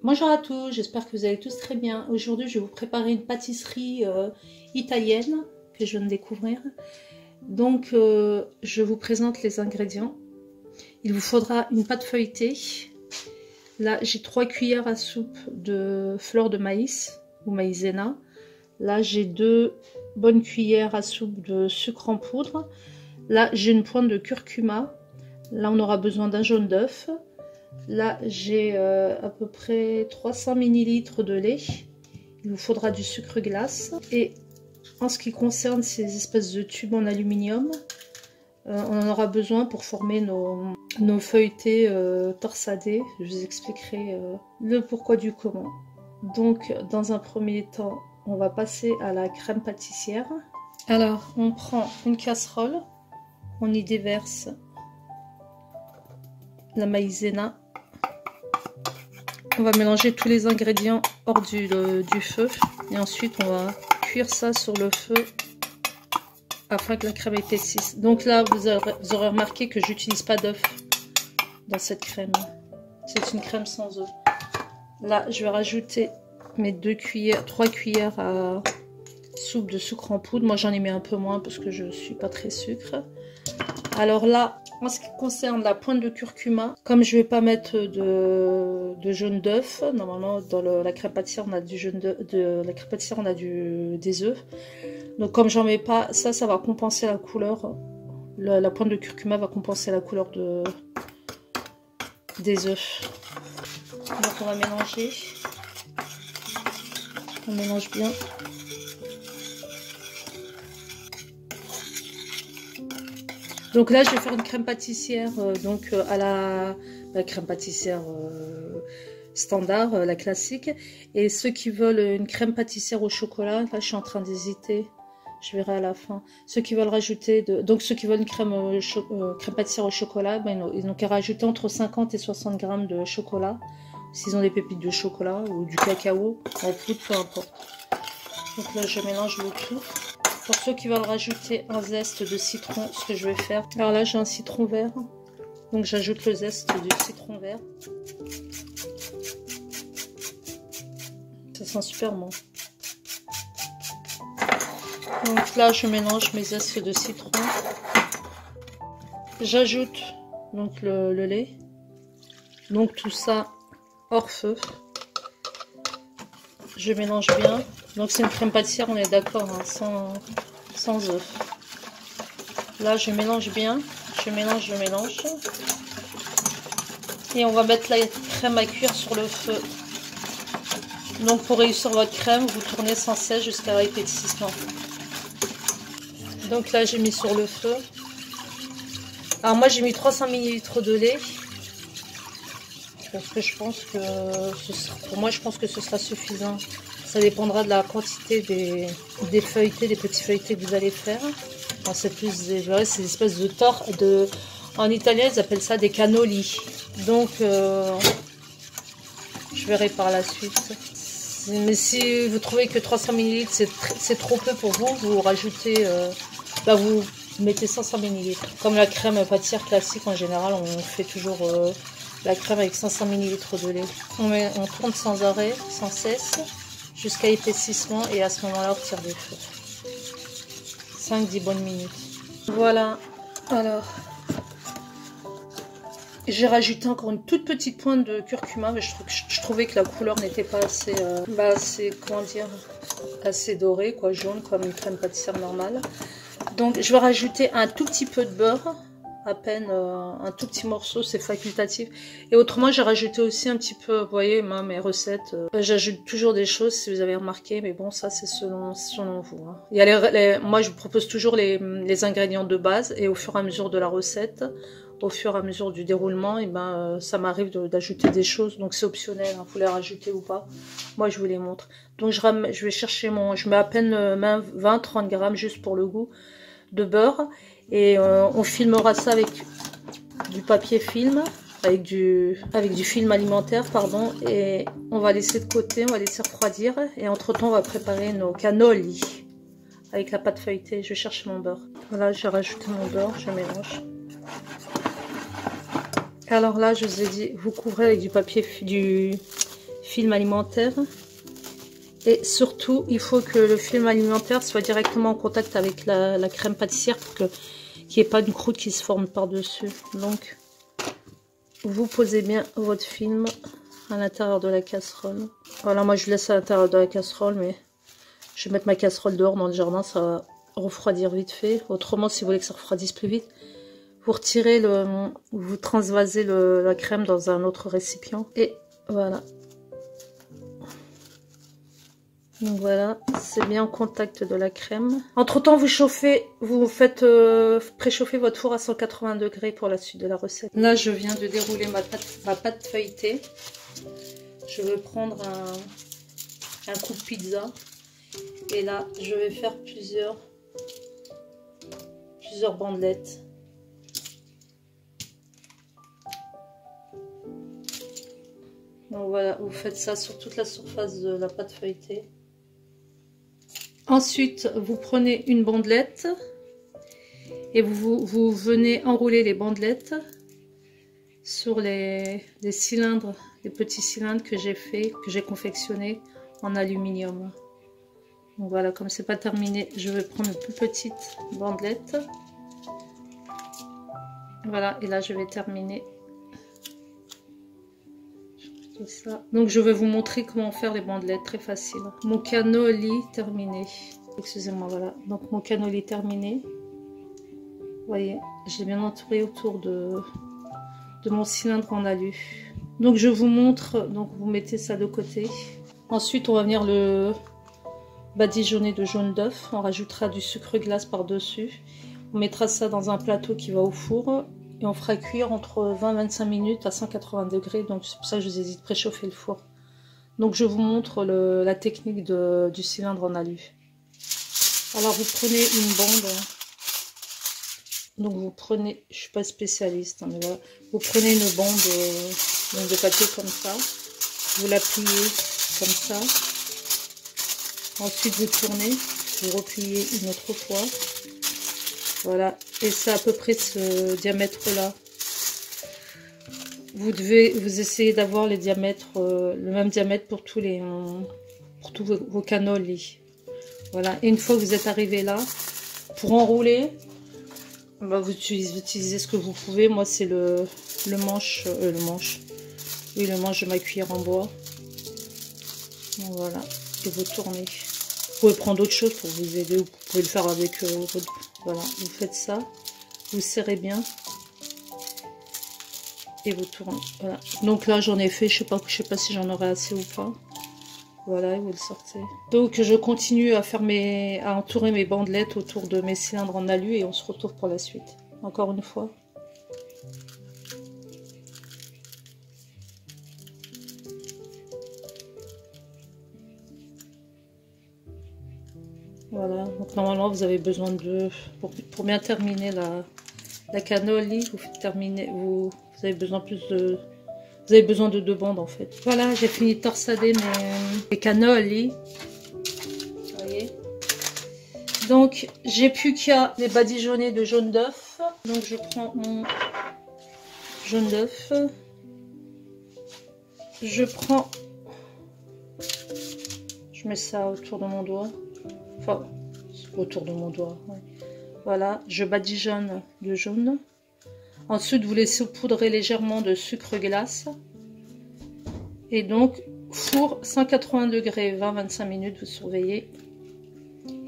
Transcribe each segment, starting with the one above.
Bonjour à tous, j'espère que vous allez tous très bien. Aujourd'hui, je vais vous préparer une pâtisserie italienne que je viens de découvrir. Donc, je vous présente les ingrédients. Il vous faudra une pâte feuilletée. Là, j'ai 3 cuillères à soupe de fleur de maïs ou maïzena. Là, j'ai 2 bonnes cuillères à soupe de sucre en poudre. Là, j'ai une pointe de curcuma. Là, on aura besoin d'un jaune d'œuf. Là, j'ai à peu près 300 ml de lait. Il vous faudra du sucre glace. Et en ce qui concerne ces espèces de tubes en aluminium, on en aura besoin pour former nos feuilletés torsadés. Je vous expliquerai le pourquoi du comment. Donc, dans un premier temps, on va passer à la crème pâtissière. Alors, on prend une casserole, on y déverse la maïzena. On va mélanger tous les ingrédients hors du feu et ensuite on va cuire ça sur le feu afin que la crème épaississe. Donc là, vous aurez remarqué que j'utilise pas d'œuf dans cette crème. C'est une crème sans œuf. Là, je vais rajouter mes 3 cuillères à soupe de sucre en poudre. Moi, j'en ai mis un peu moins parce que je suis pas très sucre. Alors là, en ce qui concerne la pointe de curcuma, comme je vais pas mettre de jaune d'œuf, normalement dans la crème pâtissière on a du jaune la crème pâtissière on a des œufs. Donc comme j'en mets pas, ça va compenser la couleur. La pointe de curcuma va compenser la couleur des œufs. Donc on va mélanger. On mélange bien. Donc là, je vais faire une crème pâtissière, à la crème pâtissière standard, la classique. Et ceux qui veulent une crème pâtissière au chocolat, là, je suis en train d'hésiter. Je verrai à la fin. Ceux qui veulent rajouter, donc ceux qui veulent une crème pâtissière au chocolat, ben, ils n'ont qu'à rajouter entre 50 et 60 grammes de chocolat. S'ils ont des pépites de chocolat ou du cacao, en poudre, peu importe. Donc là, je mélange le tout. Pour ceux qui veulent rajouter un zeste de citron, ce que je vais faire. Alors là, j'ai un citron vert. Donc j'ajoute le zeste du citron vert. Ça sent super bon. Donc là, je mélange mes zestes de citron. J'ajoute donc le lait. Donc tout ça hors feu. Je mélange bien. Donc c'est une crème pâtissière, on est d'accord, hein, sans œuf. Là, je mélange bien. Je mélange. Et on va mettre la crème à cuire sur le feu. Donc pour réussir votre crème, vous tournez sans cesse jusqu'à l'épaississement. Donc là, j'ai mis sur le feu. Alors moi, j'ai mis 300 ml de lait. Parce que je pense que pour moi, je pense que ce sera suffisant. Ça dépendra de la quantité des feuilletés, des petits feuilletés que vous allez faire. C'est plus des espèces de en italien, ils appellent ça des cannoli. Donc, je verrai par la suite. Mais si vous trouvez que 300 ml c'est trop peu pour vous, vous rajoutez, vous mettez 500 ml. Comme la crème pâtissière classique, en général, on fait toujours la crème avec 500 ml de lait. On tourne sans arrêt, sans cesse, jusqu'à épaississement, et à ce moment-là, on retire du feu. 5-10 bonnes minutes. Voilà. Alors, j'ai rajouté encore une toute petite pointe de curcuma, mais je trouvais que la couleur n'était pas assez, assez dorée, quoi, jaune, comme une crème pâtissière normale. Donc, je vais rajouter un tout petit peu de beurre. À peine un tout petit morceau, c'est facultatif. Et autrement, j'ai rajouté aussi un petit peu, vous voyez, mes recettes, j'ajoute toujours des choses, si vous avez remarqué, mais bon, ça c'est selon vous. Hein. Il y a moi, je vous propose toujours les ingrédients de base, et au fur et à mesure de la recette, au fur et à mesure du déroulement, et ça m'arrive d'ajouter des choses, donc c'est optionnel, hein, vous les rajoutez ou pas. Moi, je vous les montre. Donc, je vais chercher je mets à peine 20-30 grammes juste pour le goût de beurre. Et on filmera ça avec du papier film, avec du film alimentaire, pardon. Et on va laisser de côté, on va laisser refroidir. Et entre temps, on va préparer nos cannoli avec la pâte feuilletée. Je vais chercher mon beurre. Voilà, j'ai rajouté mon beurre, je mélange. Alors là, je vous ai dit, vous couvrez avec du papier film alimentaire. Et surtout, il faut que le film alimentaire soit directement en contact avec la crème pâtissière pour qu'il n'y ait pas une croûte qui se forme par-dessus. Donc, vous posez bien votre film à l'intérieur de la casserole. Voilà, moi je laisse à l'intérieur de la casserole, mais je vais mettre ma casserole dehors dans le jardin, ça va refroidir vite fait. Autrement, si vous voulez que ça refroidisse plus vite, vous retirez vous transvasez la crème dans un autre récipient. Et voilà. Donc voilà, c'est bien en contact de la crème. Entre temps, vous faites préchauffer votre four à 180 degrés pour la suite de la recette. Là, je viens de dérouler ma pâte feuilletée. Je vais prendre un coup de pizza. Et là, je vais faire plusieurs bandelettes. Donc voilà, vous faites ça sur toute la surface de la pâte feuilletée. Ensuite, vous prenez une bandelette et vous venez enrouler les bandelettes sur les cylindres, les petits cylindres que j'ai confectionnés en aluminium. Donc voilà, comme c'est pas terminé, je vais prendre une plus petite bandelette. Voilà, et là je vais terminer. Ça. Donc je vais vous montrer comment faire les bandelettes, très facile. Mon cannoli terminé. Excusez-moi, voilà. Donc mon cannoli terminé. Vous voyez, j'ai bien entouré autour de mon cylindre en alu. Donc je vous montre, donc vous mettez ça de côté. Ensuite on va venir le badigeonner de jaune d'œuf. On rajoutera du sucre glace par-dessus. On mettra ça dans un plateau qui va au four. Et on fera cuire entre 20 et 25 minutes à 180 degrés. Donc c'est pour ça que je vous ai dit de préchauffer le four. Donc je vous montre la technique du cylindre en alu. Alors vous prenez une bande. Donc vous prenez, je ne suis pas spécialiste, hein, mais voilà. Vous prenez une bande de papier comme ça. Vous la pliez comme ça. Ensuite vous tournez. Vous repliez une autre fois. Voilà, et c'est à peu près ce diamètre-là. Vous essayez d'avoir le même diamètre pour tous vos cannolis. Voilà, et une fois que vous êtes arrivé là, pour enrouler, bah vous utilisez ce que vous pouvez. Moi, c'est le manche de ma cuillère en bois. Donc, voilà, et vous tournez. Vous pouvez prendre d'autres choses pour vous aider, ou vous pouvez le faire avec voilà, vous faites ça, vous serrez bien et vous tournez. Voilà. Donc là j'en ai fait, je sais pas si j'en aurai assez ou pas. Voilà, et vous le sortez. Donc je continue à entourer mes bandelettes autour de mes cylindres en alu et on se retrouve pour la suite. Encore une fois. Voilà, donc normalement vous avez besoin pour bien terminer la cannoli, vous avez besoin vous avez besoin de 2 bandes en fait. Voilà, j'ai fini de torsader mes cannolis. Vous voyez. Donc j'ai plus qu'à les badigeonner de jaune d'œuf. Donc je prends mon jaune d'œuf. Je mets ça autour de mon doigt. Enfin, autour de mon doigt. Ouais. Voilà, je badigeonne de jaune. Ensuite, vous laissez saupoudrer légèrement de sucre glace. Et donc, four 180 degrés, 20-25 minutes, vous surveillez.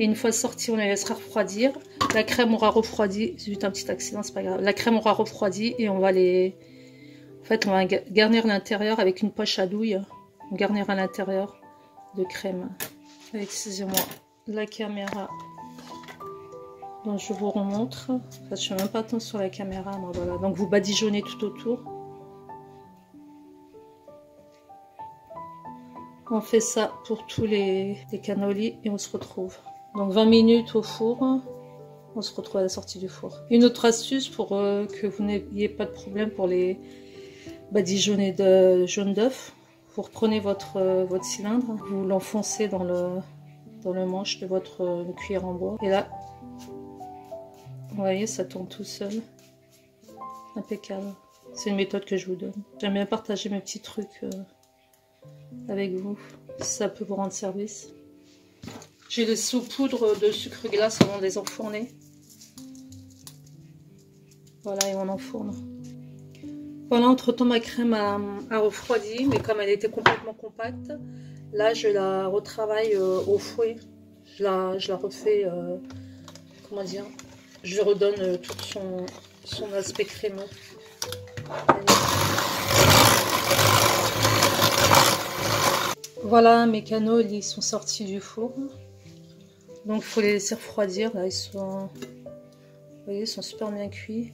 Et une fois sorti, on les laissera refroidir. La crème aura refroidi. Zut, un petit accident, c'est pas grave. La crème aura refroidi et on va En fait, on va garnir l'intérieur avec une poche à douille. On garnira l'intérieur de crème. Excusez-moi. La caméra, donc je vous remontre. Enfin, je fais même pas attention sur la caméra, moi, voilà. Donc vous badigeonnez tout autour. On fait ça pour tous les cannolis et on se retrouve. Donc 20 minutes au four. On se retrouve à la sortie du four. Une autre astuce pour que vous n'ayez pas de problème pour les badigeonnés de jaune d'œuf. Vous reprenez votre cylindre, vous l'enfoncez dans le manche de votre cuillère en bois. Et là, vous voyez, ça tourne tout seul. Impeccable. C'est une méthode que je vous donne. J'aime bien partager mes petits trucs avec vous, si ça peut vous rendre service. J'ai les saupoudres de sucre glace avant de les enfourner. Voilà, et on enfourne. Voilà, entre temps ma crème a refroidi, mais comme elle était complètement compacte, là je la retravaille au fouet. Je la refais, comment dire, je lui redonne tout son aspect crémeux. Voilà, mes cannoli ils sont sortis du four. Donc il faut les laisser refroidir. Là ils sont, vous voyez, ils sont super bien cuits.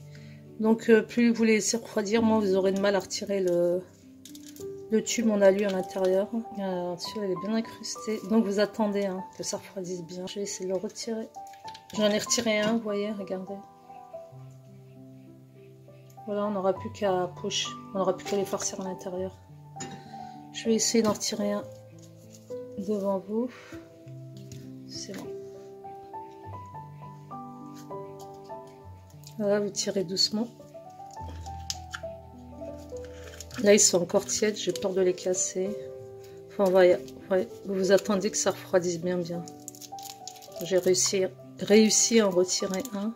Donc plus vous les laissez refroidir, moins vous aurez de mal à retirer le tube en alu à l'intérieur. Celui-là il est bien incrusté. Donc vous attendez hein, que ça refroidisse bien. Je vais essayer de le retirer. J'en ai retiré un, vous voyez, regardez. Voilà, on n'aura plus qu'à poche. On n'aura plus qu'à les farcir à l'intérieur. Je vais essayer d'en retirer un devant vous. C'est bon. Voilà, vous tirez doucement. Là, ils sont encore tièdes, j'ai peur de les casser. Enfin, ouais, vous attendez que ça refroidisse bien. J'ai réussi à en retirer un.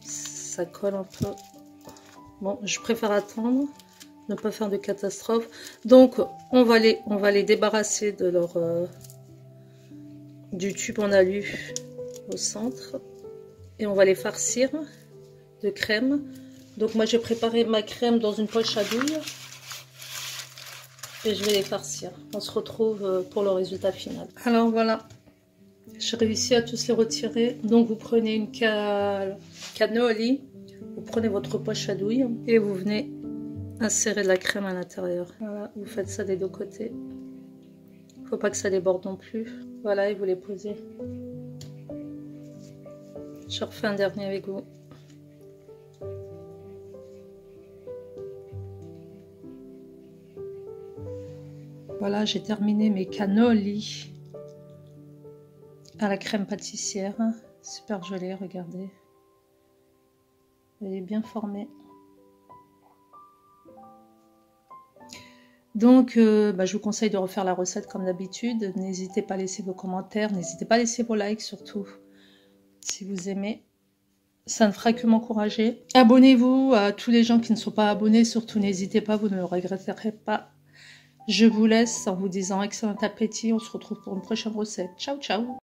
Ça colle un peu. Bon, je préfère attendre, ne pas faire de catastrophe. Donc, on va les débarrasser de leur du tube en alu au centre. Et on va les farcir de crème. Donc moi j'ai préparé ma crème dans une poche à douille. Et je vais les farcir. On se retrouve pour le résultat final. Alors voilà. J'ai réussi à tous les retirer. Donc vous prenez une cannoli. Vous prenez votre poche à douille. Et vous venez insérer de la crème à l'intérieur. Voilà. Vous faites ça des deux côtés. Faut pas que ça déborde non plus. Voilà, et vous les posez. Je refais un dernier avec vous. Voilà, j'ai terminé mes cannoli à la crème pâtissière. Super joli, regardez. Elle est bien formée. Donc, je vous conseille de refaire la recette comme d'habitude. N'hésitez pas à laisser vos commentaires. N'hésitez pas à laisser vos likes surtout. Si vous aimez, ça ne fera que m'encourager. Abonnez-vous à tous les gens qui ne sont pas abonnés. Surtout, n'hésitez pas, vous ne le regretterez pas. Je vous laisse en vous disant excellent appétit. On se retrouve pour une prochaine recette. Ciao, ciao!